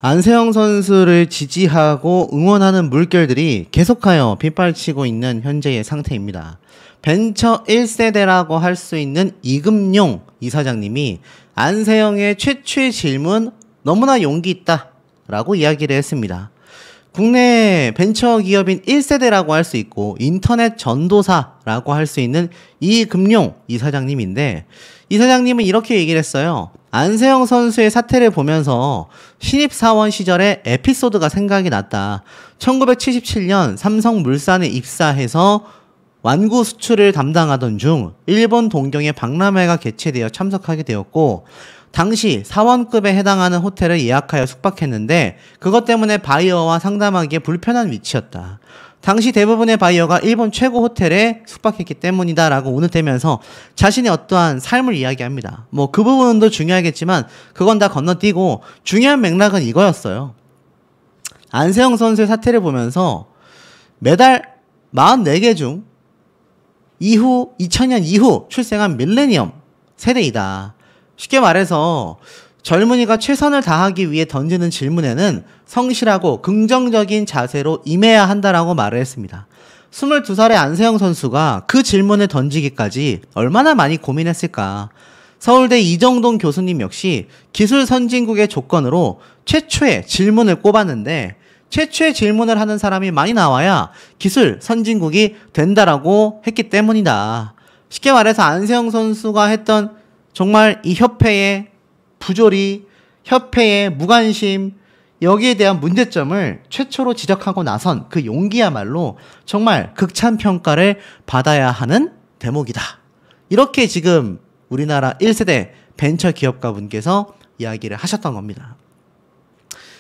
안세영 선수를 지지하고 응원하는 물결들이 계속하여 빗발치고 있는 현재의 상태입니다. 벤처 1세대라고 할 수 있는 이금용 이사장님이 안세영의 최초의 질문 너무나 용기 있다 라고 이야기를 했습니다. 국내 벤처 기업인 1세대라고 할 수 있고 인터넷 전도사라고 할 수 있는 이금용 이사장님인데, 이사장님은 이렇게 얘기를 했어요. 안세영 선수의 사태를 보면서 신입사원 시절의 에피소드가 생각이 났다. 1977년 삼성물산에 입사해서 완구 수출을 담당하던 중 일본 동경의 박람회가 개최되어 참석하게 되었고, 당시 사원급에 해당하는 호텔을 예약하여 숙박했는데 그것 때문에 바이어와 상담하기에 불편한 위치였다. 당시 대부분의 바이어가 일본 최고 호텔에 숙박했기 때문이다 라고 운운대면서 자신의 어떠한 삶을 이야기합니다. 뭐 그 부분도 중요하겠지만 그건 다 건너뛰고 중요한 맥락은 이거였어요. 안세영 선수의 사태를 보면서 매달 44개 중 2000년 이후 출생한 밀레니엄 세대이다. 쉽게 말해서 젊은이가 최선을 다하기 위해 던지는 질문에는 성실하고 긍정적인 자세로 임해야 한다라고 말을 했습니다. 22살의 안세영 선수가 그 질문을 던지기까지 얼마나 많이 고민했을까. 서울대 이정동 교수님 역시 기술 선진국의 조건으로 최초의 질문을 꼽았는데, 최초의 질문을 하는 사람이 많이 나와야 기술 선진국이 된다라고 했기 때문이다. 쉽게 말해서 안세영 선수가 했던 정말 이 협회의 부조리, 협회의 무관심, 여기에 대한 문제점을 최초로 지적하고 나선 그 용기야말로 정말 극찬평가를 받아야 하는 대목이다. 이렇게 지금 우리나라 1세대 벤처 기업가분께서 이야기를 하셨던 겁니다.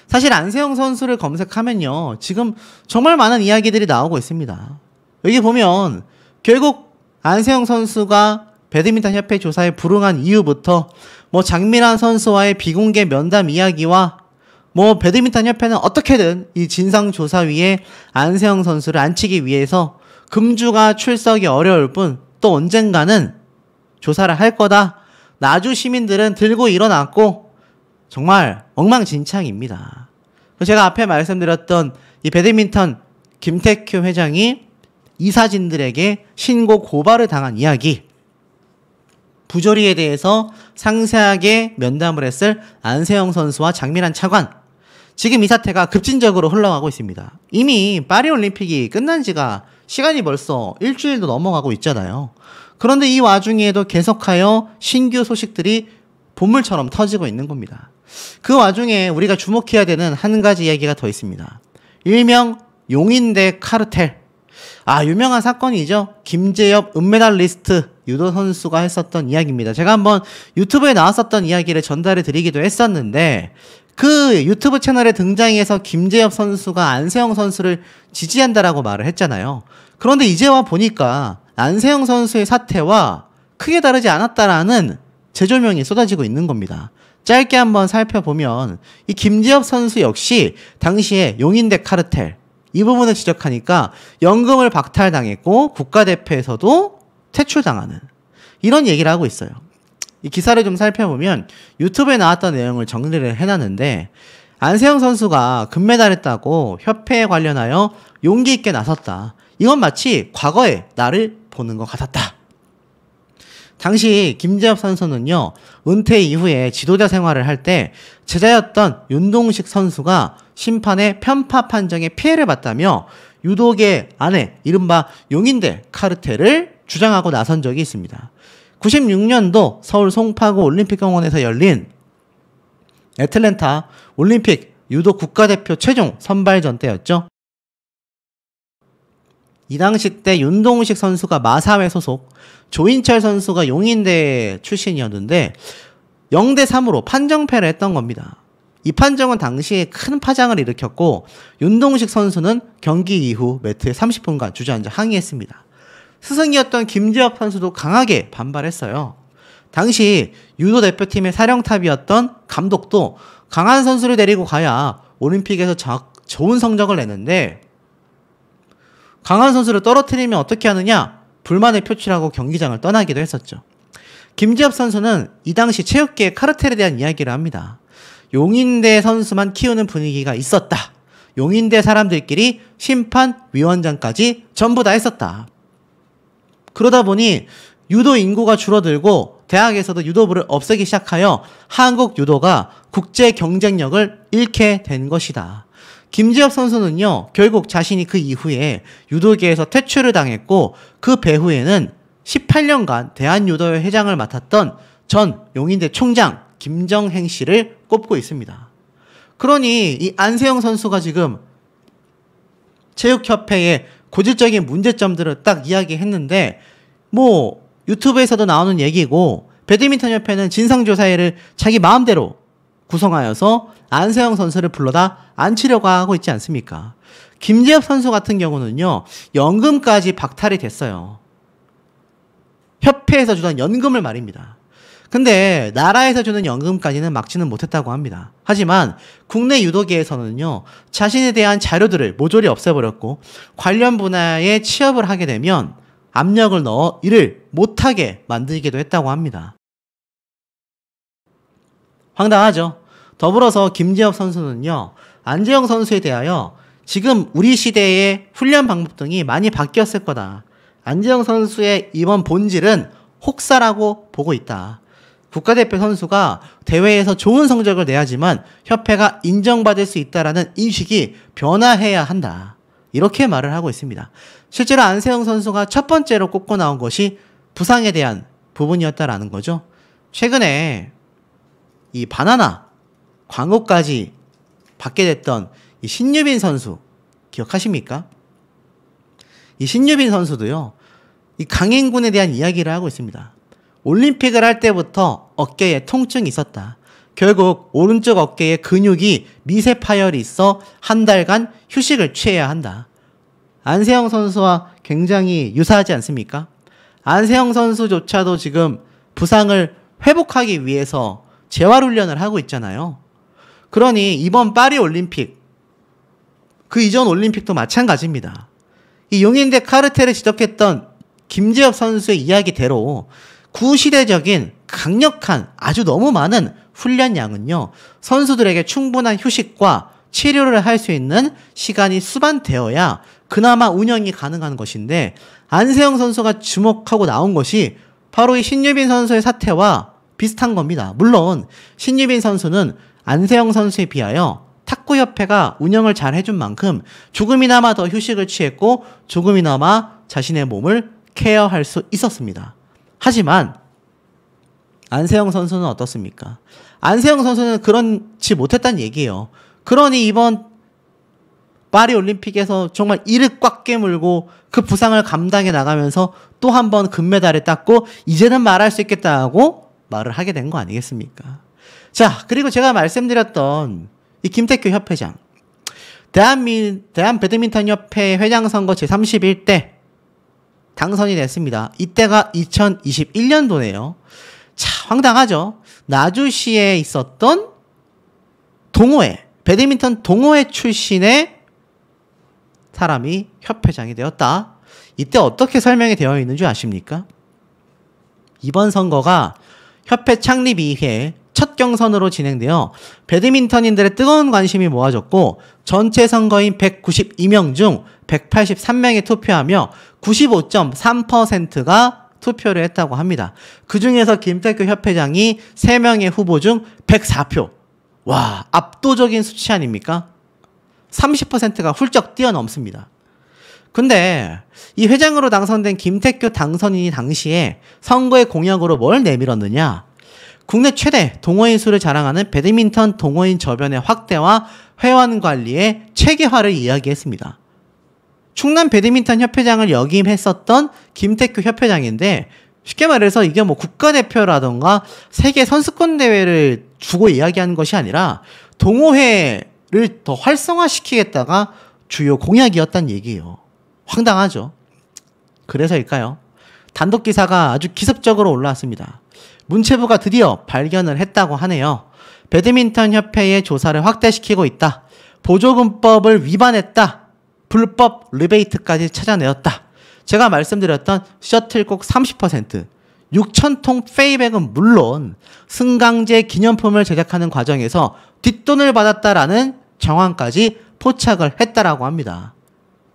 사실 안세영 선수를 검색하면요, 지금 정말 많은 이야기들이 나오고 있습니다. 여기 보면 결국 안세영 선수가 배드민턴 협회 조사에 불응한 이유부터 뭐 장미란 선수와의 비공개 면담 이야기와 뭐 배드민턴 협회는 어떻게든 이 진상조사위에 안세영 선수를 앉히기 위해서 금주가 출석이 어려울 뿐 또 언젠가는 조사를 할 거다. 나주 시민들은 들고 일어났고 정말 엉망진창입니다. 제가 앞에 말씀드렸던 이 배드민턴 김태큐 회장이 이사진들에게 신고 고발을 당한 이야기, 부조리에 대해서 상세하게 면담을 했을 안세영 선수와 장미란 차관, 지금 이 사태가 급진적으로 흘러가고 있습니다. 이미 파리올림픽이 끝난 지가 시간이 벌써 일주일도 넘어가고 있잖아요. 그런데 이 와중에도 계속하여 신규 소식들이 보물처럼 터지고 있는 겁니다. 그 와중에 우리가 주목해야 되는 한 가지 이야기가 더 있습니다. 일명 용인대 카르텔. 유명한 사건이죠. 김재엽 은메달리스트 유도 선수가 했었던 이야기입니다. 제가 한번 유튜브에 나왔었던 이야기를 전달해 드리기도 했었는데, 그 유튜브 채널에 등장해서 김재엽 선수가 안세영 선수를 지지한다라고 말을 했잖아요. 그런데 이제 와 보니까 안세영 선수의 사태와 크게 다르지 않았다라는 재조명이 쏟아지고 있는 겁니다. 짧게 한번 살펴보면 이 김재엽 선수 역시 당시에 용인대 카르텔, 이 부분을 지적하니까 연금을 박탈당했고 국가대표에서도 퇴출당하는 이런 얘기를 하고 있어요. 이 기사를 좀 살펴보면 유튜브에 나왔던 내용을 정리를 해놨는데, 안세영 선수가 금메달을 따고 협회에 관련하여 용기 있게 나섰다. 이건 마치 과거의 나를 보는 것 같았다. 당시 김재엽 선수는요, 은퇴 이후에 지도자 생활을 할 때 제자였던 윤동식 선수가 심판의 편파 판정에 피해를 봤다며 유도계 안에 이른바 용인대 카르텔을 주장하고 나선 적이 있습니다. 96년도 서울 송파구 올림픽공원에서 열린 애틀랜타 올림픽 유도 국가대표 최종 선발전 때였죠. 이 당시 때 윤동식 선수가 마사회 소속, 조인철 선수가 용인대 출신이었는데 0대3으로 판정패를 했던 겁니다. 이 판정은 당시에 큰 파장을 일으켰고, 윤동식 선수는 경기 이후 매트에 30분간 주저앉아 항의했습니다. 스승이었던 김재엽 선수도 강하게 반발했어요. 당시 유도 대표팀의 사령탑이었던 감독도 강한 선수를 데리고 가야 올림픽에서 좋은 성적을 내는데, 강한 선수를 떨어뜨리면 어떻게 하느냐? 불만을 표출하고 경기장을 떠나기도 했었죠. 김재엽 선수는 이 당시 체육계의 카르텔에 대한 이야기를 합니다. 용인대 선수만 키우는 분위기가 있었다. 용인대 사람들끼리 심판위원장까지 전부 다 했었다. 그러다 보니 유도 인구가 줄어들고 대학에서도 유도부를 없애기 시작하여 한국 유도가 국제 경쟁력을 잃게 된 것이다. 김지엽 선수는요, 결국 자신이 그 이후에 유도계에서 퇴출을 당했고 그 배후에는 18년간 대한유도회 회장을 맡았던 전 용인대 총장 김정행 씨를 꼽고 있습니다. 그러니 이 안세영 선수가 지금 체육협회의 고질적인 문제점들을 딱 이야기했는데 뭐 유튜브에서도 나오는 얘기고 배드민턴협회는 진상조사회를 자기 마음대로 구성하여서 안세영 선수를 불러다 앉히려고 하고 있지 않습니까? 김지엽 선수 같은 경우는요, 연금까지 박탈이 됐어요. 협회에서 주던 연금을 말입니다. 근데 나라에서 주는 연금까지는 막지는 못했다고 합니다. 하지만 국내 유도계에서는요, 자신에 대한 자료들을 모조리 없애버렸고 관련 분야에 취업을 하게 되면 압력을 넣어 일을 못하게 만들기도 했다고 합니다. 황당하죠. 더불어서 김지엽 선수는요, 안재영 선수에 대하여 지금 우리 시대의 훈련 방법 등이 많이 바뀌었을 거다. 안재영 선수의 이번 본질은 혹사라고 보고 있다. 국가대표 선수가 대회에서 좋은 성적을 내야지만 협회가 인정받을 수 있다라는 인식이 변화해야 한다. 이렇게 말을 하고 있습니다. 실제로 안세영 선수가 첫 번째로 꼽고 나온 것이 부상에 대한 부분이었다라는 거죠. 최근에 이 바나나 광고까지 받게 됐던 이 신유빈 선수 기억하십니까? 이 신유빈 선수도요, 이 강행군에 대한 이야기를 하고 있습니다. 올림픽을 할 때부터 어깨에 통증이 있었다. 결국 오른쪽 어깨에 근육이 미세 파열이 있어 한 달간 휴식을 취해야 한다. 안세영 선수와 굉장히 유사하지 않습니까? 안세영 선수조차도 지금 부상을 회복하기 위해서 재활훈련을 하고 있잖아요. 그러니 이번 파리 올림픽, 그 이전 올림픽도 마찬가지입니다. 이 용인대 카르텔을 지적했던 김지엽 선수의 이야기대로 구시대적인 강력한 아주 너무 많은 훈련량은요, 선수들에게 충분한 휴식과 치료를 할 수 있는 시간이 수반되어야 그나마 운영이 가능한 것인데, 안세영 선수가 주목하고 나온 것이 바로 이 신유빈 선수의 사태와 비슷한 겁니다. 물론 신유빈 선수는 안세영 선수에 비하여 탁구협회가 운영을 잘 해준 만큼 조금이나마 더 휴식을 취했고 조금이나마 자신의 몸을 케어할 수 있었습니다. 하지만 안세영 선수는 어떻습니까? 안세영 선수는 그렇지 못했다는 얘기예요. 그러니 이번 파리 올림픽에서 정말 이를 꽉 깨물고 그 부상을 감당해 나가면서 또 한 번 금메달을 땄고 이제는 말할 수 있겠다고 말을 하게 된 거 아니겠습니까? 자, 그리고 제가 말씀드렸던 이 김태규 협회장, 대한 배드민턴 협회 회장 선거 제31대 당선이 됐습니다. 이때가 2021년도네요. 자, 황당하죠. 나주시에 있었던 동호회, 배드민턴 동호회 출신의 사람이 협회장이 되었다. 이때 어떻게 설명이 되어 있는 줄 아십니까? 이번 선거가 협회 창립 이후에 첫 경선으로 진행되어 배드민턴인들의 뜨거운 관심이 모아졌고 전체 선거인 192명 중 183명이 투표하며 95.3%가 투표를 했다고 합니다. 그 중에서 김태규 협회장이 3명의 후보 중 104표. 와, 압도적인 수치 아닙니까? 30%가 훌쩍 뛰어넘습니다. 근데 이 회장으로 당선된 김태규 당선인이 당시에 선거의 공약으로 뭘 내밀었느냐? 국내 최대 동호인 수를 자랑하는 배드민턴 동호인 저변의 확대와 회원 관리의 체계화를 이야기했습니다. 충남 배드민턴 협회장을 역임했었던 김태규 협회장인데, 쉽게 말해서 이게 뭐 국가대표라던가 세계 선수권 대회를 주고 이야기하는 것이 아니라 동호회를 더 활성화시키겠다가 주요 공약이었단 얘기예요. 황당하죠. 그래서일까요? 단독 기사가 아주 기습적으로 올라왔습니다. 문체부가 드디어 발견을 했다고 하네요. 배드민턴 협회의 조사를 확대시키고 있다. 보조금법을 위반했다. 불법 리베이트까지 찾아내었다. 제가 말씀드렸던 셔틀콕 30%, 6,000통 페이백은 물론 승강제 기념품을 제작하는 과정에서 뒷돈을 받았다라는 정황까지 포착을 했다라고 합니다.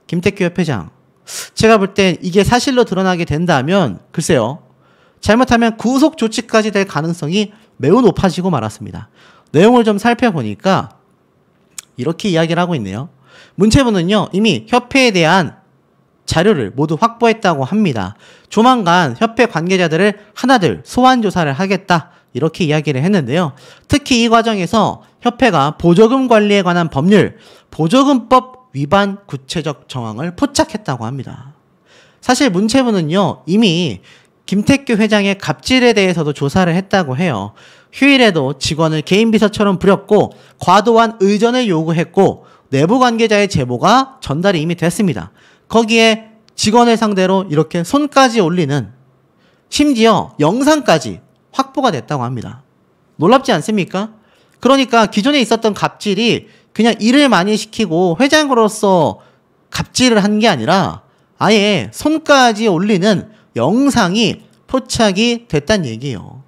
김태규 협회장. 제가 볼 땐 이게 사실로 드러나게 된다면 글쎄요. 잘못하면 구속 조치까지 될 가능성이 매우 높아지고 말았습니다. 내용을 좀 살펴보니까 이렇게 이야기를 하고 있네요. 문체부는요. 이미 협회에 대한 자료를 모두 확보했다고 합니다. 조만간 협회 관계자들을 하나둘 소환 조사를 하겠다. 이렇게 이야기를 했는데요. 특히 이 과정에서 협회가 보조금 관리에 관한 법률, 보조금법 위반 구체적 정황을 포착했다고 합니다. 사실 문체부는요. 이미 김태규 회장의 갑질에 대해서도 조사를 했다고 해요. 휴일에도 직원을 개인 비서처럼 부렸고 과도한 의전을 요구했고 내부 관계자의 제보가 전달이 이미 됐습니다. 거기에 직원을 상대로 이렇게 손까지 올리는 심지어 영상까지 확보가 됐다고 합니다. 놀랍지 않습니까? 그러니까 기존에 있었던 갑질이 그냥 일을 많이 시키고 회장으로서 갑질을 한 게 아니라 아예 손까지 올리는 영상이 포착이 됐다는 얘기예요.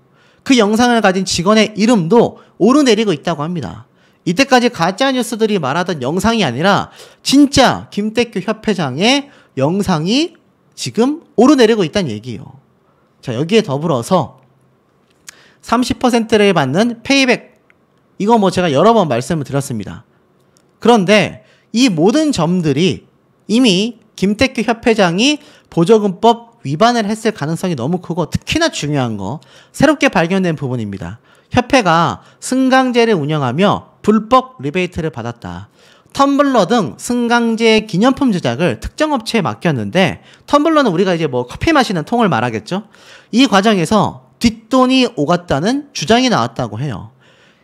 그 영상을 가진 직원의 이름도 오르내리고 있다고 합니다. 이때까지 가짜뉴스들이 말하던 영상이 아니라 진짜 김태규 협회장의 영상이 지금 오르내리고 있다는 얘기예요. 자, 여기에 더불어서 30%를 받는 페이백, 이거 뭐 제가 여러 번 말씀을 드렸습니다. 그런데 이 모든 점들이 이미 김태규 협회장이 보조금법 위반을 했을 가능성이 너무 크고 특히나 중요한 거 새롭게 발견된 부분입니다. 협회가 승강제를 운영하며 불법 리베이트를 받았다. 텀블러 등 승강제 기념품 제작을 특정 업체에 맡겼는데 텀블러는 우리가 이제 뭐 커피 마시는 통을 말하겠죠. 이 과정에서 뒷돈이 오갔다는 주장이 나왔다고 해요.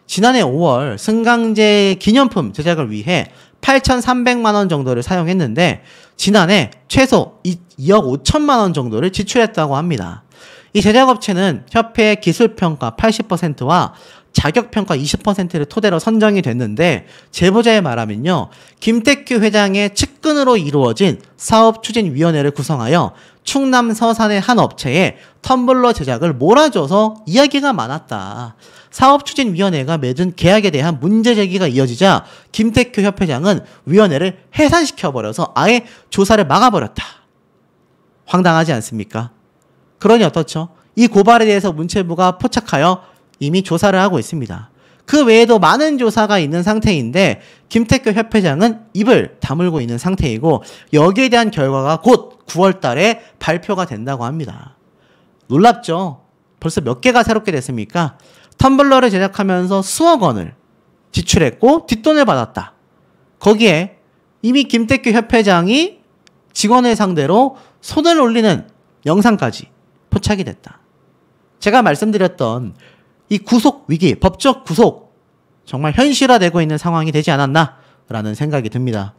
지난해 5월 승강제 기념품 제작을 위해 8,300만 원 정도를 사용했는데 지난해 최소 2억 5천만 원 정도를 지출했다고 합니다. 이 제작업체는 협회의 기술평가 80%와 자격평가 20%를 토대로 선정이 됐는데 제보자에 말하면요. 김태규 회장의 측근으로 이루어진 사업추진위원회를 구성하여 충남 서산의 한 업체에 텀블러 제작을 몰아줘서 이야기가 많았다. 사업추진위원회가 맺은 계약에 대한 문제 제기가 이어지자 김태규 협회장은 위원회를 해산시켜버려서 아예 조사를 막아버렸다. 황당하지 않습니까? 그러니 어떻죠? 이 고발에 대해서 문체부가 포착하여 이미 조사를 하고 있습니다. 그 외에도 많은 조사가 있는 상태인데 김태규 협회장은 입을 다물고 있는 상태이고 여기에 대한 결과가 곧 9월 달에 발표가 된다고 합니다. 놀랍죠? 벌써 몇 개가 새롭게 됐습니까? 텀블러를 제작하면서 수억 원을 지출했고 뒷돈을 받았다. 거기에 이미 김태규 협회장이 직원을 상대로 손을 올리는 영상까지 포착이 됐다. 제가 말씀드렸던 이 구속 위기, 법적 구속 정말 현실화되고 있는 상황이 되지 않았나라는 생각이 듭니다.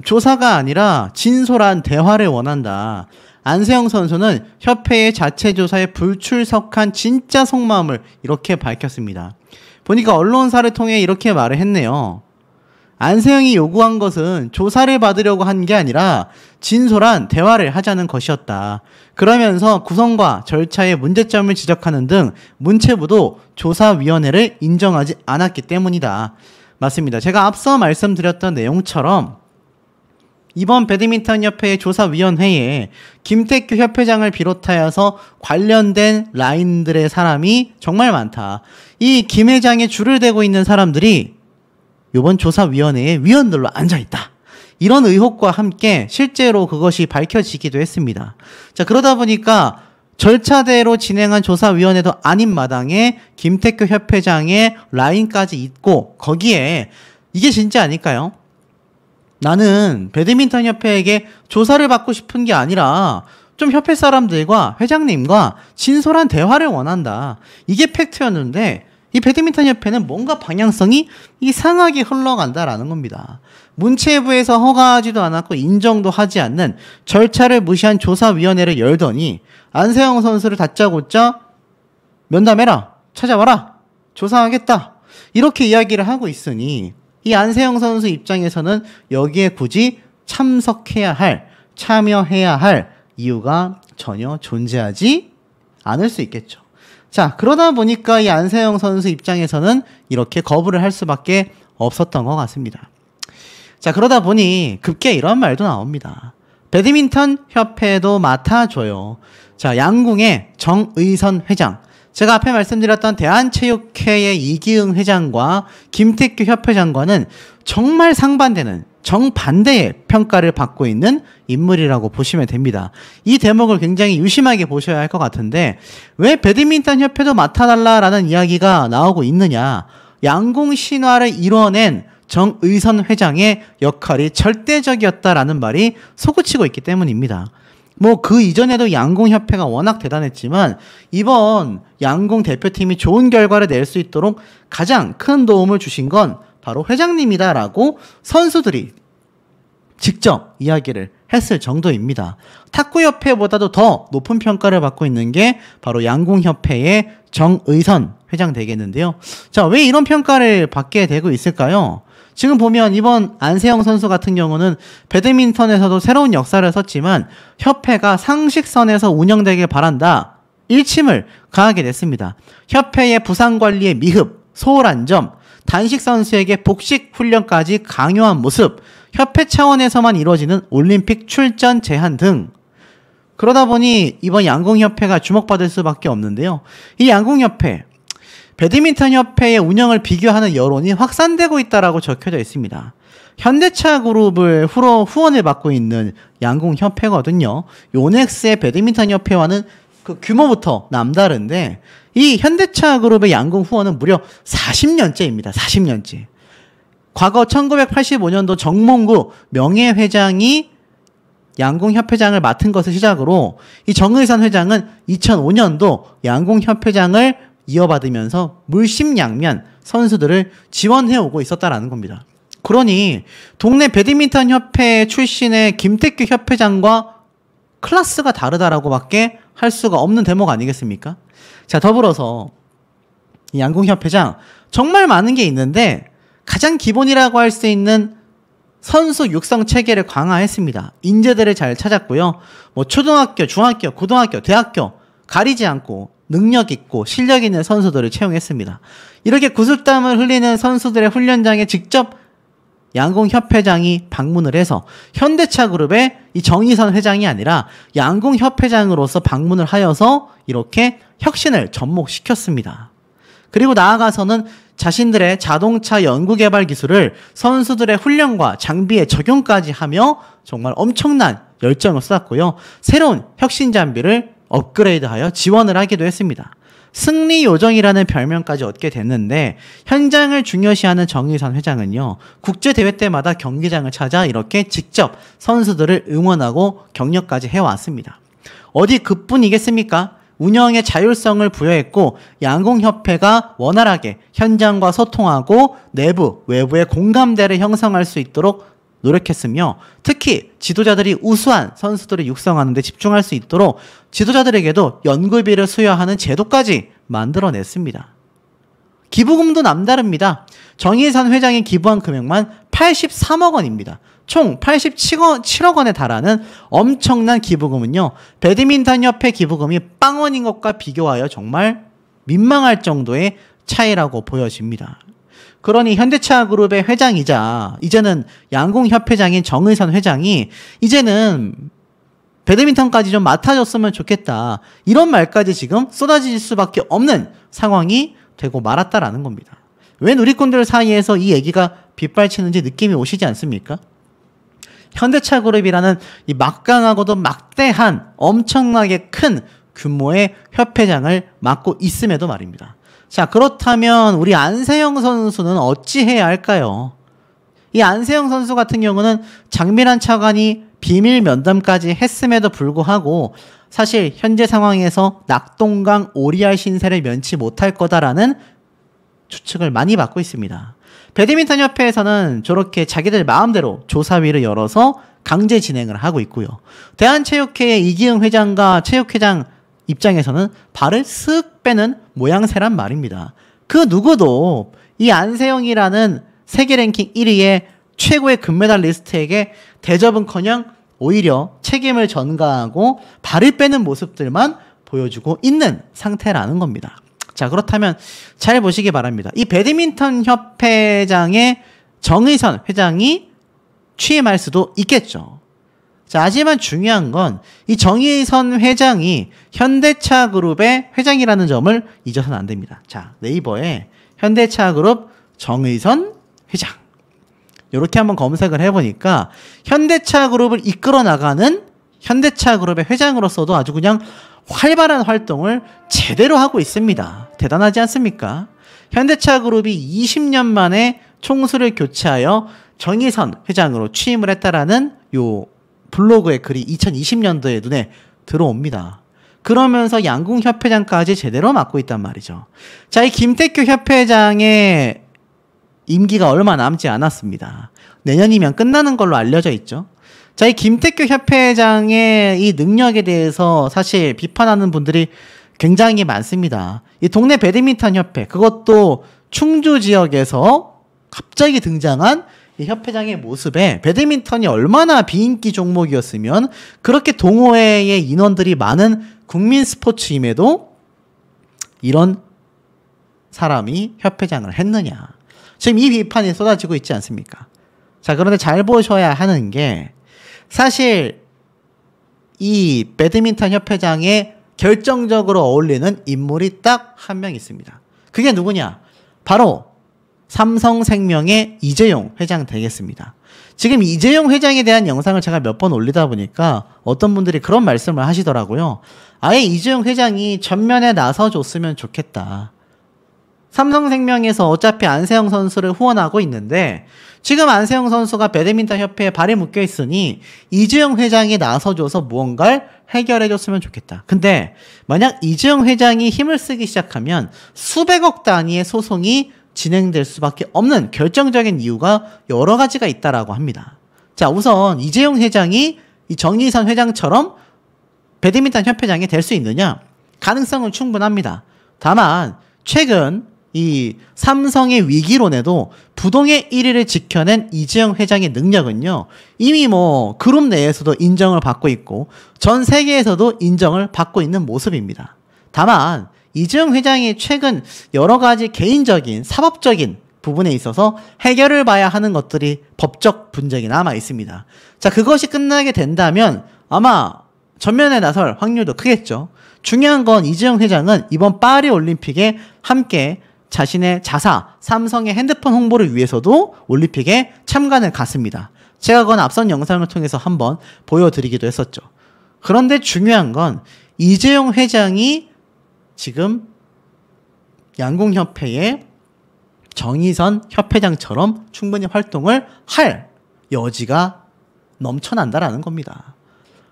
조사가 아니라 진솔한 대화를 원한다. 안세영 선수는 협회의 자체 조사에 불출석한 진짜 속마음을 이렇게 밝혔습니다. 보니까 언론사를 통해 이렇게 말을 했네요. 안세영이 요구한 것은 조사를 받으려고 한 게 아니라 진솔한 대화를 하자는 것이었다. 그러면서 구성과 절차의 문제점을 지적하는 등 문체부도 조사위원회를 인정하지 않았기 때문이다. 맞습니다. 제가 앞서 말씀드렸던 내용처럼 이번 배드민턴협회의 조사위원회에 김태규 협회장을 비롯하여서 관련된 라인들의 사람이 정말 많다. 이 김 회장의 줄을 대고 있는 사람들이 이번 조사위원회에 위원들로 앉아있다. 이런 의혹과 함께 실제로 그것이 밝혀지기도 했습니다. 자, 그러다 보니까 절차대로 진행한 조사위원회도 아닌 마당에 김태규 협회장의 라인까지 있고 거기에 이게 진짜 아닐까요? 나는 배드민턴 협회에게 조사를 받고 싶은 게 아니라 좀 협회 사람들과 회장님과 진솔한 대화를 원한다. 이게 팩트였는데 이 배드민턴 협회는 뭔가 방향성이 이상하게 흘러간다라는 겁니다. 문체부에서 허가하지도 않았고 인정도 하지 않는 절차를 무시한 조사위원회를 열더니 안세영 선수를 다짜고짜 면담해라, 찾아와라, 조사하겠다 이렇게 이야기를 하고 있으니 이 안세영 선수 입장에서는 여기에 굳이 참석해야 할, 참여해야 할 이유가 전혀 존재하지 않을 수 있겠죠. 자, 그러다 보니까 이 안세영 선수 입장에서는 이렇게 거부를 할 수밖에 없었던 것 같습니다. 자, 그러다 보니 급기야 이런 말도 나옵니다. 배드민턴 협회도 맡아줘요. 자, 양궁의 정의선 회장. 제가 앞에 말씀드렸던 대한체육회의 이기흥 회장과 김태규 협회장과는 정말 상반되는 정반대의 평가를 받고 있는 인물이라고 보시면 됩니다. 이 대목을 굉장히 유심하게 보셔야 할 것 같은데 왜 배드민턴 협회도 맡아달라라는 이야기가 나오고 있느냐. 양궁 신화를 이뤄낸 정의선 회장의 역할이 절대적이었다라는 말이 솟구치고 있기 때문입니다. 뭐 그 이전에도 양궁협회가 워낙 대단했지만 이번 양궁 대표팀이 좋은 결과를 낼 수 있도록 가장 큰 도움을 주신 건 바로 회장님이다라고 선수들이 직접 이야기를 했을 정도입니다. 탁구협회보다도 더 높은 평가를 받고 있는 게 바로 양궁협회의 정의선 회장 되겠는데요. 자, 왜 이런 평가를 받게 되고 있을까요? 지금 보면 이번 안세영 선수 같은 경우는 배드민턴에서도 새로운 역사를 썼지만 협회가 상식선에서 운영되길 바란다. 일침을 가하게 됐습니다. 협회의 부상관리의 미흡, 소홀한 점, 단식 선수에게 복식 훈련까지 강요한 모습, 협회 차원에서만 이루어지는 올림픽 출전 제한 등 그러다 보니 이번 양궁협회가 주목받을 수밖에 없는데요. 이 양궁협회, 배드민턴 협회의 운영을 비교하는 여론이 확산되고 있다라고 적혀져 있습니다. 현대차 그룹을 후원을 받고 있는 양궁협회거든요. 요넥스의 배드민턴 협회와는 그 규모부터 남다른데 이 현대차 그룹의 양궁 후원은 무려 40년째입니다. 40년째. 과거 1985년도 정몽구 명예회장이 양궁협회장을 맡은 것을 시작으로 이 정의선 회장은 2005년도 양궁협회장을 이어받으면서 물심양면 선수들을 지원해오고 있었다라는 겁니다. 그러니 동네 배드민턴 협회 출신의 김태규 협회장과 클래스가 다르다라고 밖에 할 수가 없는 대목 아니겠습니까? 자, 더불어서 이 양궁협회장 정말 많은 게 있는데 가장 기본이라고 할 수 있는 선수 육성 체계를 강화했습니다. 인재들을 잘 찾았고요. 뭐 초등학교, 중학교, 고등학교, 대학교 가리지 않고 능력 있고 실력 있는 선수들을 채용했습니다. 이렇게 구슬땀을 흘리는 선수들의 훈련장에 직접 양궁협회장이 방문을 해서 현대차 그룹의 이 정의선 회장이 아니라 양궁협회장으로서 방문을 하여서 이렇게 혁신을 접목시켰습니다. 그리고 나아가서는 자신들의 자동차 연구개발 기술을 선수들의 훈련과 장비에 적용까지 하며 정말 엄청난 열정을 쏟았고요. 새로운 혁신 장비를 업그레이드하여 지원을 하기도 했습니다. 승리 요정이라는 별명까지 얻게 됐는데 현장을 중요시하는 정의선 회장은요. 국제대회 때마다 경기장을 찾아 이렇게 직접 선수들을 응원하고 격려까지 해왔습니다. 어디 그뿐이겠습니까? 운영의 자율성을 부여했고 양궁협회가 원활하게 현장과 소통하고 내부, 외부의 공감대를 형성할 수 있도록 노력했으며 특히 지도자들이 우수한 선수들을 육성하는 데 집중할 수 있도록 지도자들에게도 연구비를 수여하는 제도까지 만들어냈습니다. 기부금도 남다릅니다. 정의선 회장이 기부한 금액만 83억 원입니다. 총 87억 원에 달하는 엄청난 기부금은요. 배드민턴 협회 기부금이 빵원인 것과 비교하여 정말 민망할 정도의 차이라고 보여집니다. 그러니 현대차 그룹의 회장이자 이제는 양궁협회장인 정의선 회장이 이제는 배드민턴까지 좀 맡아줬으면 좋겠다. 이런 말까지 지금 쏟아질 수밖에 없는 상황이 되고 말았다라는 겁니다. 왜 누리꾼들 사이에서 이 얘기가 빗발치는지 느낌이 오시지 않습니까? 현대차 그룹이라는 이 막강하고도 막대한 엄청나게 큰 규모의 협회장을 맡고 있음에도 말입니다. 자, 그렇다면 우리 안세영 선수는 어찌해야 할까요? 이 안세영 선수 같은 경우는 장미란 차관이 비밀 면담까지 했음에도 불구하고 사실 현재 상황에서 낙동강 오리알 신세를 면치 못할 거다라는 추측을 많이 받고 있습니다. 배드민턴 협회에서는 저렇게 자기들 마음대로 조사위를 열어서 강제 진행을 하고 있고요. 대한체육회의 이기흥 회장과 체육회장 입장에서는 발을 쓱 빼는 모양새란 말입니다. 그 누구도 이 안세영이라는 세계 랭킹 1위의 최고의 금메달 리스트에게 대접은커녕 오히려 책임을 전가하고 발을 빼는 모습들만 보여주고 있는 상태라는 겁니다. 자, 그렇다면 잘 보시기 바랍니다. 이 배드민턴 협회장의 정의선 회장이 취임할 수도 있겠죠. 자, 하지만 중요한 건 이 정의선 회장이 현대차그룹의 회장이라는 점을 잊어서는 안 됩니다. 자, 네이버에 현대차그룹 정의선 회장 이렇게 한번 검색을 해보니까 현대차그룹을 이끌어 나가는 현대차그룹의 회장으로서도 아주 그냥 활발한 활동을 제대로 하고 있습니다. 대단하지 않습니까? 현대차그룹이 20년 만에 총수를 교체하여 정의선 회장으로 취임을 했다라는 요 블로그의 글이 2020년도에 눈에 들어옵니다. 그러면서 양궁협회장까지 제대로 맡고 있단 말이죠. 자, 이 김태규 협회장의 임기가 얼마 남지 않았습니다. 내년이면 끝나는 걸로 알려져 있죠. 자, 이 김태규 협회장의 이 능력에 대해서 사실 비판하는 분들이 굉장히 많습니다. 이 동네 배드민턴 협회, 그것도 충주 지역에서 갑자기 등장한 이 협회장의 모습에 배드민턴이 얼마나 비인기 종목이었으면 그렇게 동호회의 인원들이 많은 국민 스포츠임에도 이런 사람이 협회장을 했느냐. 지금 이 비판이 쏟아지고 있지 않습니까? 자, 그런데 잘 보셔야 하는 게 사실 이 배드민턴 협회장에 결정적으로 어울리는 인물이 딱 한 명 있습니다. 그게 누구냐? 바로 삼성생명의 이재용 회장 되겠습니다. 지금 이재용 회장에 대한 영상을 제가 몇 번 올리다 보니까 어떤 분들이 그런 말씀을 하시더라고요. 아예 이재용 회장이 전면에 나서줬으면 좋겠다. 삼성생명에서 어차피 안세영 선수를 후원하고 있는데 지금 안세영 선수가 배드민턴 협회에 발이 묶여 있으니 이재용 회장이 나서줘서 무언가를 해결해줬으면 좋겠다. 근데 만약 이재용 회장이 힘을 쓰기 시작하면 수백억 단위의 소송이 진행될 수밖에 없는 결정적인 이유가 여러 가지가 있다라고 합니다. 자, 우선 이재용 회장이 이 정의선 회장처럼 배드민턴 협회장이 될 수 있느냐? 가능성은 충분합니다. 다만 최근 이 삼성의 위기론에도 부동의 1위를 지켜낸 이재용 회장의 능력은요, 이미 뭐 그룹 내에서도 인정을 받고 있고 전 세계에서도 인정을 받고 있는 모습입니다. 다만 이재용 회장이 최근 여러 가지 개인적인 사법적인 부분에 있어서 해결을 봐야 하는 것들이 법적 분쟁이 남아 있습니다. 자, 그것이 끝나게 된다면 아마 전면에 나설 확률도 크겠죠. 중요한 건 이재용 회장은 이번 파리 올림픽에 함께 자신의 자사 삼성의 핸드폰 홍보를 위해서도 올림픽에 참관을 갔습니다. 제가 그건 앞선 영상을 통해서 한번 보여드리기도 했었죠. 그런데 중요한 건 이재용 회장이 지금 양궁협회의 정의선 협회장처럼 충분히 활동을 할 여지가 넘쳐난다라는 겁니다.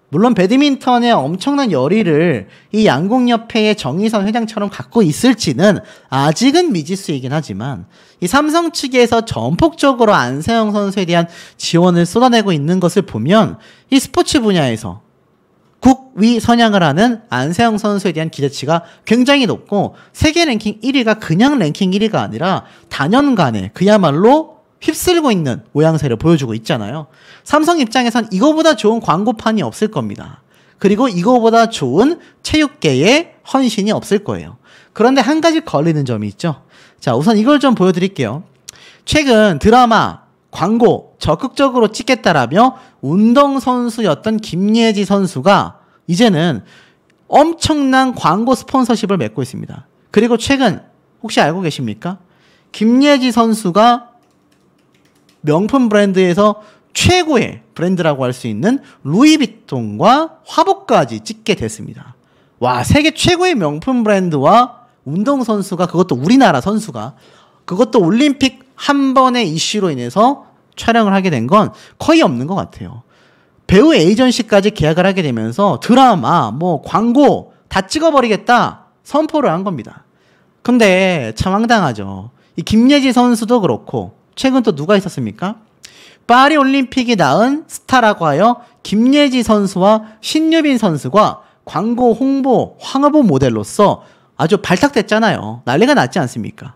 물론 배드민턴의 엄청난 열의를 이 양궁협회의 정의선 회장처럼 갖고 있을지는 아직은 미지수이긴 하지만 이 삼성 측에서 전폭적으로 안세영 선수에 대한 지원을 쏟아내고 있는 것을 보면 이 스포츠 분야에서 국위 선양을 하는 안세영 선수에 대한 기대치가 굉장히 높고 세계 랭킹 1위가 그냥 랭킹 1위가 아니라 단연간에 그야말로 휩쓸고 있는 모양새를 보여주고 있잖아요. 삼성 입장에선 이거보다 좋은 광고판이 없을 겁니다. 그리고 이거보다 좋은 체육계의 헌신이 없을 거예요. 그런데 한 가지 걸리는 점이 있죠. 자, 우선 이걸 좀 보여드릴게요. 최근 드라마, 광고 적극적으로 찍겠다라며 운동선수였던 김예지 선수가 이제는 엄청난 광고 스폰서십을 맺고 있습니다. 그리고 최근 혹시 알고 계십니까? 김예지 선수가 명품 브랜드에서 최고의 브랜드라고 할 수 있는 루이비통과 화보까지 찍게 됐습니다. 와, 세계 최고의 명품 브랜드와 운동선수가, 그것도 우리나라 선수가, 그것도 올림픽 한 번의 이슈로 인해서 촬영을 하게 된 건 거의 없는 것 같아요. 배우 에이전시까지 계약을 하게 되면서 드라마, 뭐 광고 다 찍어버리겠다 선포를 한 겁니다. 근데 참 황당하죠. 이 김예지 선수도 그렇고 최근 또 누가 있었습니까? 파리 올림픽이 낳은 스타라고 하여 김예지 선수와 신유빈 선수가 광고, 홍보, 화보 모델로서 아주 발탁됐잖아요. 난리가 났지 않습니까?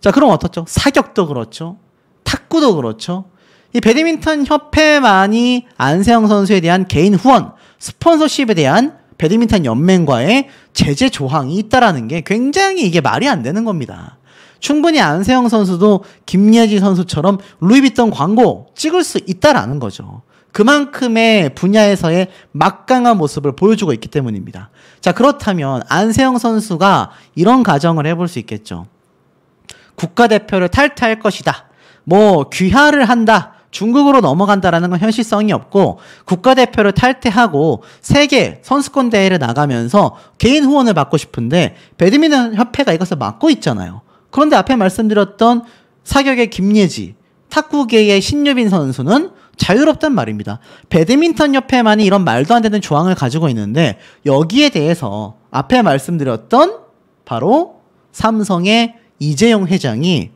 자, 그럼 어떻죠? 사격도 그렇죠. 탁구도 그렇죠. 이 배드민턴 협회만이 안세영 선수에 대한 개인 후원, 스폰서십에 대한 배드민턴 연맹과의 제재 조항이 있다라는 게 굉장히 이게 말이 안 되는 겁니다. 충분히 안세영 선수도 김예지 선수처럼 루이비통 광고 찍을 수 있다라는 거죠. 그만큼의 분야에서의 막강한 모습을 보여주고 있기 때문입니다. 자, 그렇다면 안세영 선수가 이런 가정을 해볼 수 있겠죠. 국가대표를 탈퇴할 것이다. 뭐 귀화를 한다. 중국으로 넘어간다라는 건 현실성이 없고 국가대표를 탈퇴하고 세계 선수권 대회를 나가면서 개인 후원을 받고 싶은데 배드민턴 협회가 이것을 막고 있잖아요. 그런데 앞에 말씀드렸던 사격의 김예지, 탁구계의 신유빈 선수는 자유롭단 말입니다. 배드민턴 협회만이 이런 말도 안 되는 조항을 가지고 있는데 여기에 대해서 앞에 말씀드렸던 바로 삼성의 이재용 회장이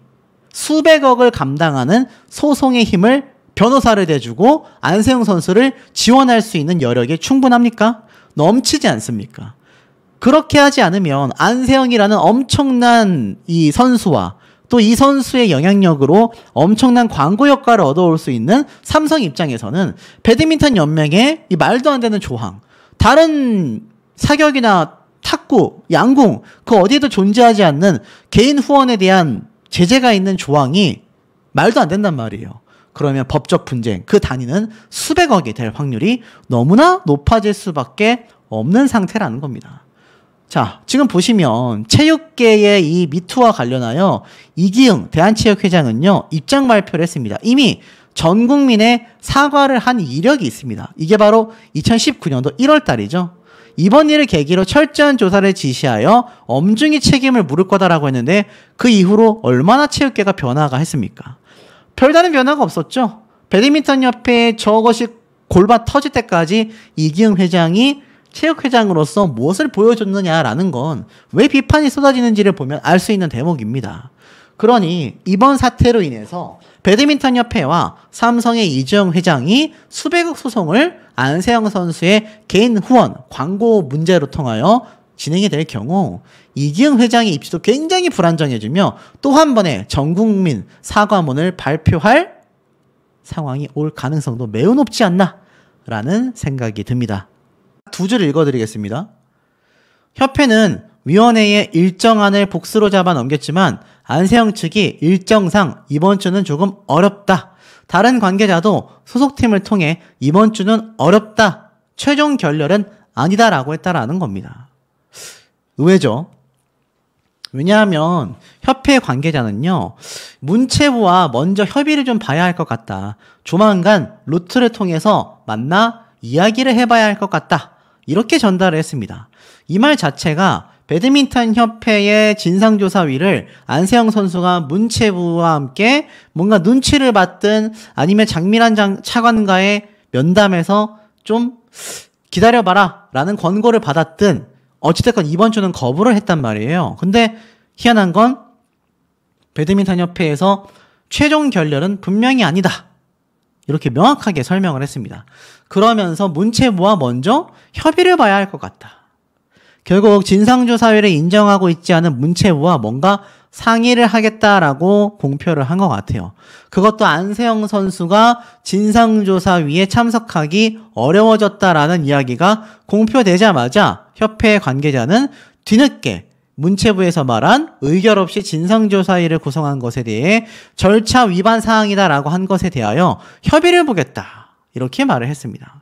수백억을 감당하는 소송의 힘을 변호사를 대주고 안세영 선수를 지원할 수 있는 여력이 충분합니까? 넘치지 않습니까? 그렇게 하지 않으면 안세영이라는 엄청난 이 선수와 또 이 선수의 영향력으로 엄청난 광고 효과를 얻어올 수 있는 삼성 입장에서는 배드민턴 연맹의 이 말도 안 되는 조항, 다른 사격이나 탁구, 양궁 그 어디에도 존재하지 않는 개인 후원에 대한 제재가 있는 조항이 말도 안 된단 말이에요. 그러면 법적 분쟁, 그 단위는 수백억이 될 확률이 너무나 높아질 수밖에 없는 상태라는 겁니다. 자, 지금 보시면 체육계의 이 미투와 관련하여 이기흥 대한체육회장은요, 입장 발표를 했습니다. 이미 전 국민에 사과를 한 이력이 있습니다. 이게 바로 2019년도 1월 달이죠. 이번 일을 계기로 철저한 조사를 지시하여 엄중히 책임을 물을 거다라고 했는데 그 이후로 얼마나 체육계가 변화가 했습니까? 별다른 변화가 없었죠. 배드민턴 협회에 저것이 골반 터질 때까지 이기흥 회장이 체육회장으로서 무엇을 보여줬느냐라는 건 왜 비판이 쏟아지는지를 보면 알 수 있는 대목입니다. 그러니 이번 사태로 인해서 배드민턴 협회와 삼성의 이재용 회장이 수백억 소송을 안세영 선수의 개인 후원, 광고 문제로 통하여 진행이 될 경우 이기흥 회장의 입지도 굉장히 불안정해지며 또 한 번의 전국민 사과문을 발표할 상황이 올 가능성도 매우 높지 않나라는 생각이 듭니다. 두 줄 읽어드리겠습니다. 협회는 위원회에 일정안을 복수로 잡아 넘겼지만 안세영 측이 일정상 이번 주는 조금 어렵다. 다른 관계자도 소속팀을 통해 이번 주는 어렵다. 최종 결렬은 아니다라고 했다라는 겁니다. 의외죠. 왜냐하면 협회 관계자는요, 문체부와 먼저 협의를 좀 봐야 할 것 같다. 조만간 루트를 통해서 만나 이야기를 해봐야 할 것 같다. 이렇게 전달을 했습니다. 이 말 자체가 배드민턴 협회의 진상조사위를 안세영 선수가 문체부와 함께 뭔가 눈치를 받든 아니면 장미란 차관과의 면담에서 좀 기다려봐라 라는 권고를 받았든 어찌됐건 이번 주는 거부를 했단 말이에요. 근데 희한한 건 배드민턴 협회에서 최종 결렬은 분명히 아니다. 이렇게 명확하게 설명을 했습니다. 그러면서 문체부와 먼저 협의를 봐야 할 것 같다. 결국 진상조사위를 인정하고 있지 않은 문체부와 뭔가 상의를 하겠다라고 공표를 한 것 같아요. 그것도 안세영 선수가 진상조사위에 참석하기 어려워졌다라는 이야기가 공표되자마자 협회 관계자는 뒤늦게 문체부에서 말한 의결 없이 진상조사위를 구성한 것에 대해 절차 위반 사항이다라고 한 것에 대하여 협의를 보겠다. 이렇게 말을 했습니다.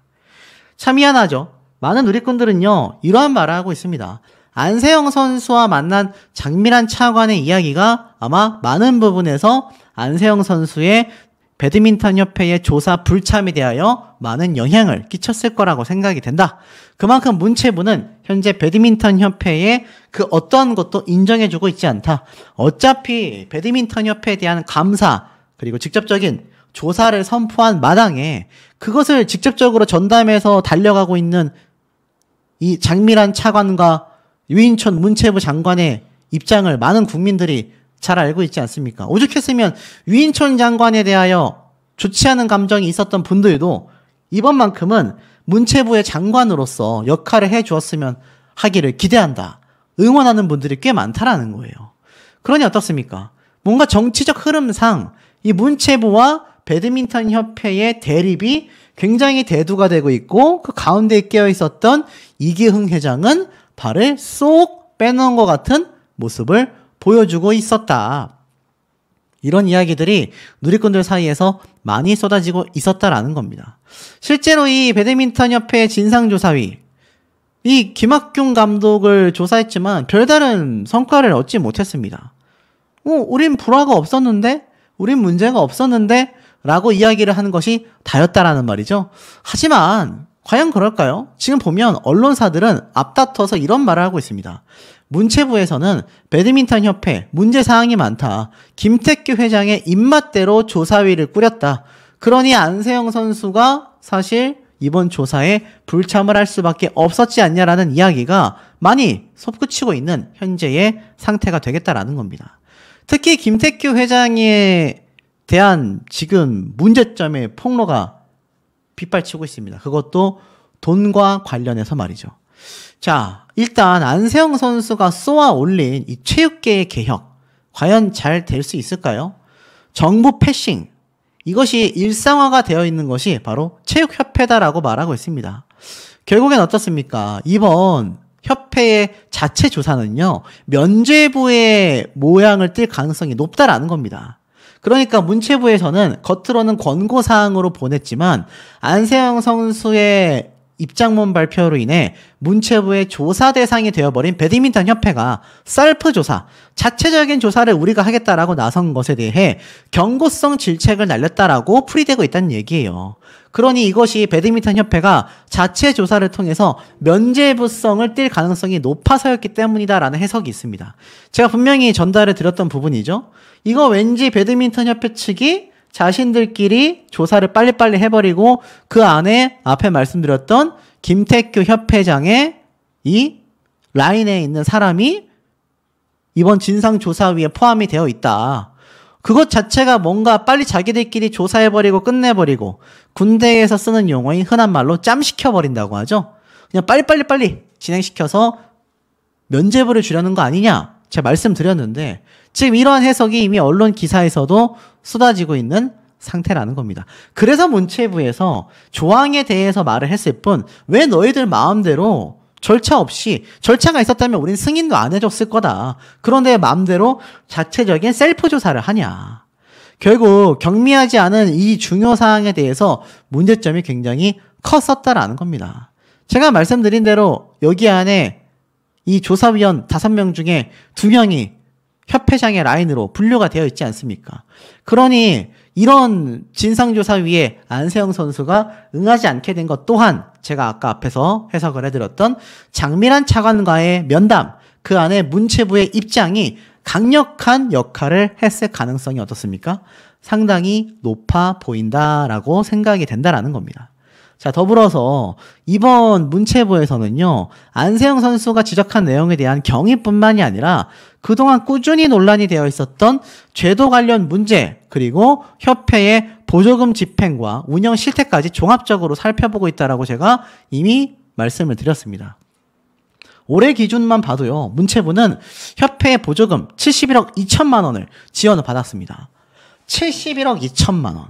참 희한하죠. 많은 누리꾼들은요, 이러한 말을 하고 있습니다. 안세영 선수와 만난 장미란 차관의 이야기가 아마 많은 부분에서 안세영 선수의 배드민턴 협회의 조사 불참에 대하여 많은 영향을 끼쳤을 거라고 생각이 된다. 그만큼 문체부는 현재 배드민턴 협회의 그 어떠한 것도 인정해주고 있지 않다. 어차피 배드민턴 협회에 대한 감사 그리고 직접적인 조사를 선포한 마당에 그것을 직접적으로 전담해서 달려가고 있는 이 장미란 차관과 유인촌 문체부 장관의 입장을 많은 국민들이 잘 알고 있지 않습니까? 오죽했으면 유인촌 장관에 대하여 좋지 않은 감정이 있었던 분들도 이번만큼은 문체부의 장관으로서 역할을 해주었으면 하기를 기대한다. 응원하는 분들이 꽤 많다라는 거예요. 그러니 어떻습니까? 뭔가 정치적 흐름상 이 문체부와 배드민턴 협회의 대립이 굉장히 대두가 되고 있고 그 가운데에 끼어 있었던 이기흥 회장은 발을 쏙 빼놓은 것 같은 모습을 보여주고 있었다. 이런 이야기들이 누리꾼들 사이에서 많이 쏟아지고 있었다라는 겁니다. 실제로 이 배드민턴 협회 진상조사위 이 김학균 감독을 조사했지만 별다른 성과를 얻지 못했습니다. 우린 불화가 없었는데? 우린 문제가 없었는데? 라고 이야기를 하는 것이 다였다라는 말이죠. 하지만 과연 그럴까요? 지금 보면 언론사들은 앞다퉈서 이런 말을 하고 있습니다. 문체부에서는 배드민턴 협회 문제사항이 많다. 김태규 회장의 입맛대로 조사위를 꾸렸다. 그러니 안세영 선수가 사실 이번 조사에 불참을 할 수밖에 없었지 않냐라는 이야기가 많이 솟구치고 있는 현재의 상태가 되겠다라는 겁니다. 특히 김태규 회장에 대한 지금 문제점의 폭로가 빗발치고 있습니다. 그것도 돈과 관련해서 말이죠. 자, 일단 안세영 선수가 쏘아 올린 이 체육계의 개혁 과연 잘 될 수 있을까요? 정부 패싱 이것이 일상화가 되어 있는 것이 바로 체육협회다라고 말하고 있습니다. 결국엔 어떻습니까? 이번 협회의 자체 조사는요, 면죄부의 모양을 띌 가능성이 높다라는 겁니다. 그러니까 문체부에서는 겉으로는 권고사항으로 보냈지만 안세영 선수의 입장문 발표로 인해 문체부의 조사 대상이 되어버린 배드민턴 협회가 셀프 조사, 자체적인 조사를 우리가 하겠다라고 나선 것에 대해 경고성 질책을 날렸다라고 풀이되고 있다는 얘기예요. 그러니 이것이 배드민턴 협회가 자체 조사를 통해서 면죄부성을 띌 가능성이 높아서였기 때문이다라는 해석이 있습니다. 제가 분명히 전달을 드렸던 부분이죠. 이거 왠지 배드민턴 협회 측이 자신들끼리 조사를 빨리빨리 해버리고 그 안에 앞에 말씀드렸던 김태규 협회장의 이 라인에 있는 사람이 이번 진상조사위에 포함이 되어 있다. 그것 자체가 뭔가 빨리 자기들끼리 조사해버리고 끝내버리고 군대에서 쓰는 용어인 흔한 말로 짬시켜버린다고 하죠. 그냥 빨리 진행시켜서 면죄부를 주려는 거 아니냐 제가 말씀드렸는데 지금 이러한 해석이 이미 언론 기사에서도 쏟아지고 있는 상태라는 겁니다. 그래서 문체부에서 조항에 대해서 말을 했을 뿐 왜 너희들 마음대로 절차 없이 절차가 있었다면 우린 승인도 안 해줬을 거다. 그런데 마음대로 자체적인 셀프 조사를 하냐. 결국 경미하지 않은 이 중요 사항에 대해서 문제점이 굉장히 컸었다라는 겁니다. 제가 말씀드린 대로 여기 안에 이 조사위원 5명 중에 2명이 협회장의 라인으로 분류가 되어 있지 않습니까? 그러니 이런 진상조사위에 안세영 선수가 응하지 않게 된 것 또한 제가 아까 앞에서 해석을 해드렸던 장미란 차관과의 면담, 그 안에 문체부의 입장이 강력한 역할을 했을 가능성이 어떻습니까? 상당히 높아 보인다라고 생각이 된다라는 겁니다. 자, 더불어서 이번 문체부에서는요, 안세영 선수가 지적한 내용에 대한 경위뿐만이 아니라 그동안 꾸준히 논란이 되어 있었던 제도 관련 문제, 그리고 협회의 보조금 집행과 운영 실태까지 종합적으로 살펴보고 있다라고 제가 이미 말씀을 드렸습니다. 올해 기준만 봐도요, 문체부는 협회의 보조금 71억 2천만 원을 지원을 받았습니다. 71억 2천만 원.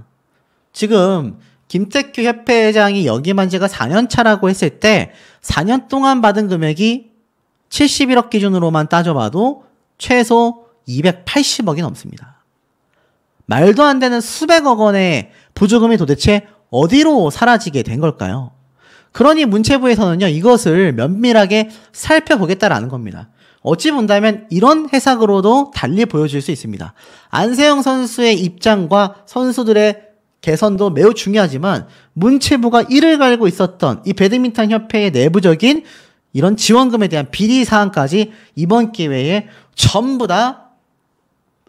지금 김태규 협회장이 역임한 지가 4년 차라고 했을 때 4년 동안 받은 금액이 71억 기준으로만 따져봐도 최소 280억이 넘습니다. 말도 안 되는 수백억 원의 보조금이 도대체 어디로 사라지게 된 걸까요? 그러니 문체부에서는요, 이것을 면밀하게 살펴보겠다라는 겁니다. 어찌 본다면 이런 해석으로도 달리 보여줄 수 있습니다. 안세영 선수의 입장과 선수들의 개선도 매우 중요하지만 문체부가 이를 갈고 있었던 이 배드민턴 협회의 내부적인 이런 지원금에 대한 비리 사항까지 이번 기회에 전부 다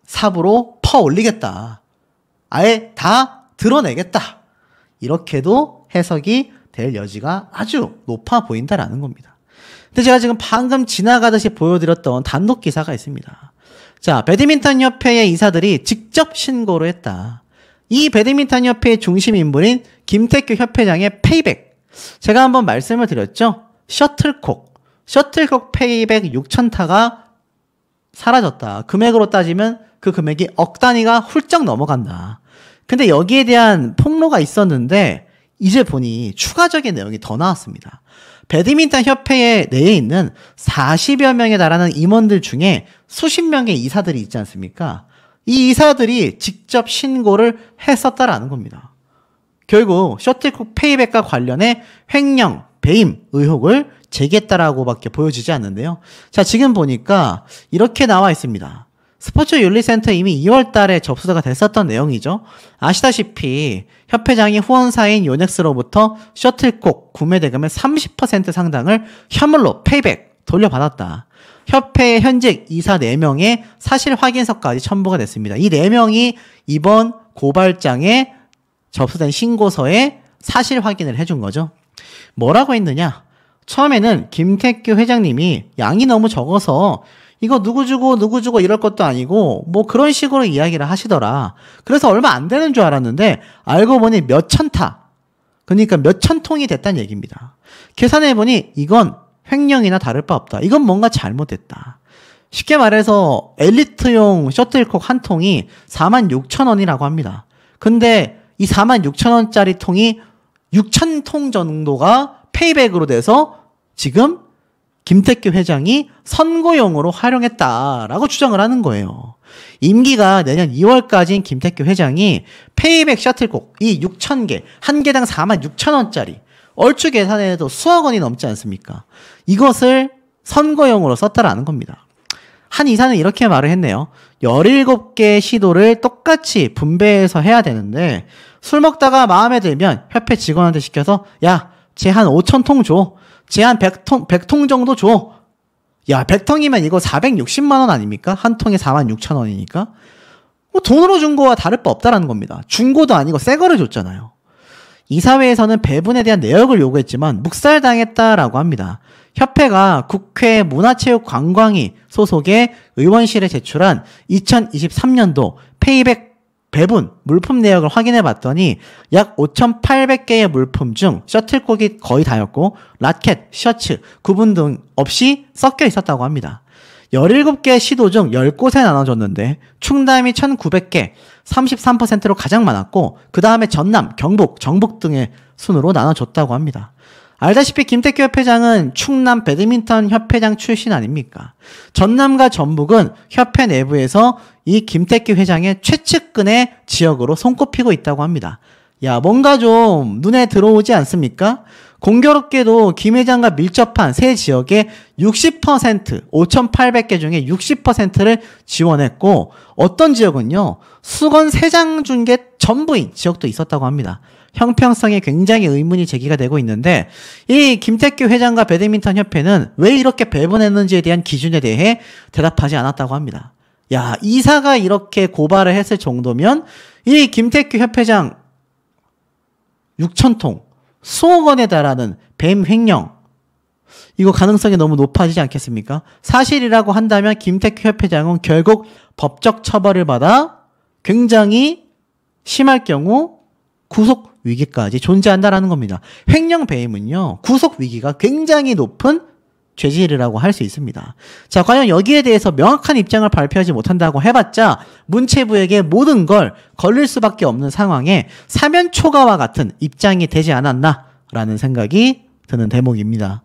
삽으로 퍼 올리겠다. 아예 다 드러내겠다. 이렇게도 해석이 될 여지가 아주 높아 보인다라는 겁니다. 근데 제가 지금 방금 지나가듯이 보여드렸던 단독 기사가 있습니다. 자, 배드민턴 협회의 이사들이 직접 신고를 했다. 이 배드민턴 협회의 중심 인물인 김태규 협회장의 페이백. 제가 한번 말씀을 드렸죠. 셔틀콕 페이백 6,000타가 사라졌다. 금액으로 따지면 그 금액이 억 단위가 훌쩍 넘어간다. 근데 여기에 대한 폭로가 있었는데 이제 보니 추가적인 내용이 더 나왔습니다. 배드민턴 협회에 내에 있는 40여 명에 달하는 임원들 중에 수십 명의 이사들이 있지 않습니까? 이 이사들이 직접 신고를 했었다라는 겁니다. 결국 셔틀콕 페이백과 관련해 횡령, 배임 의혹을 제기했다라고밖에 보여지지 않는데요. 자, 지금 보니까 이렇게 나와 있습니다. 스포츠윤리센터 이미 2월 달에 접수가 됐었던 내용이죠. 아시다시피 협회장이 후원사인 요넥스로부터 셔틀콕 구매 대금의 30% 상당을 현물로 페이백 돌려받았다. 협회의 현직 이사 4명의 사실 확인서까지 첨부가 됐습니다. 이 4명이 이번 고발장에 접수된 신고서에 사실 확인을 해준 거죠. 뭐라고 했느냐? 처음에는 김태규 회장님이 양이 너무 적어서 이거 누구 주고 이럴 것도 아니고 뭐 그런 식으로 이야기를 하시더라. 그래서 얼마 안 되는 줄 알았는데 알고 보니 몇천 타. 그러니까 몇천 통이 됐다는 얘기입니다. 계산해보니 이건 횡령이나 다를 바 없다. 이건 뭔가 잘못됐다. 쉽게 말해서 엘리트용 셔틀콕 한 통이 46,000원이라고 합니다. 근데 이 46,000원짜리 통이 6,000통 정도가 페이백으로 돼서 지금 김태규 회장이 선거용으로 활용했다라고 주장을 하는 거예요. 임기가 내년 2월까지인 김태규 회장이 페이백 셔틀콕 이 6,000개, 한 개당 46,000원짜리 얼추 계산해도 수억 원이 넘지 않습니까? 이것을 선거용으로 썼다라는 겁니다. 한 이사는 이렇게 말을 했네요. 17개의 시도를 똑같이 분배해서 해야 되는데 술 먹다가 마음에 들면 협회 직원한테 시켜서 야, 쟤 한 5,000통 줘. 쟤 한 100통 정도 줘. 야, 100통이면 이거 460만 원 아닙니까? 한 통에 46,000원이니까. 뭐 돈으로 준 거와 다를 바 없다라는 겁니다. 중고도 아니고 새 거를 줬잖아요. 이사회에서는 배분에 대한 내역을 요구했지만 묵살당했다라고 합니다. 협회가 국회 문화체육관광위 소속의 의원실에 제출한 2023년도 페이백 배분 물품 내역을 확인해 봤더니 약 5,800개의 물품 중 셔틀콕이 거의 다였고 라켓, 셔츠, 구분 등 없이 섞여 있었다고 합니다. 17개 시도 중 10곳에 나눠졌는데 충남이 1,900개, 33%로 가장 많았고 그 다음에 전남, 경북, 정북 등의 순으로 나눠졌다고 합니다. 알다시피 김태규 협회장은 충남 배드민턴 협회장 출신 아닙니까? 전남과 전북은 협회 내부에서 이 김태규 회장의 최측근의 지역으로 손꼽히고 있다고 합니다. 야, 뭔가 좀 눈에 들어오지 않습니까? 공교롭게도 김 회장과 밀접한 세 지역의 60%, 5,800개 중에 60%를 지원했고 어떤 지역은요, 수건 3장 준 게 전부인 지역도 있었다고 합니다. 형평성에 굉장히 의문이 제기가 되고 있는데 이 김태규 회장과 배드민턴 협회는 왜 이렇게 배분했는지에 대한 기준에 대해 대답하지 않았다고 합니다. 야, 이사가 이렇게 고발을 했을 정도면 이 김태규 협회장 6,000통, 수억 원에 달하는 뱀 횡령, 이거 가능성이 너무 높아지지 않겠습니까? 사실이라고 한다면 김태규 협회장은 결국 법적 처벌을 받아 굉장히 심할 경우 구속 위기까지 존재한다라는 겁니다. 횡령 배임은요, 구속 위기가 굉장히 높은 죄질이라고 할 수 있습니다. 자, 과연 여기에 대해서 명확한 입장을 발표하지 못한다고 해봤자 문체부에게 모든 걸 걸릴 수밖에 없는 상황에 사면 초과와 같은 입장이 되지 않았나라는 생각이 드는 대목입니다.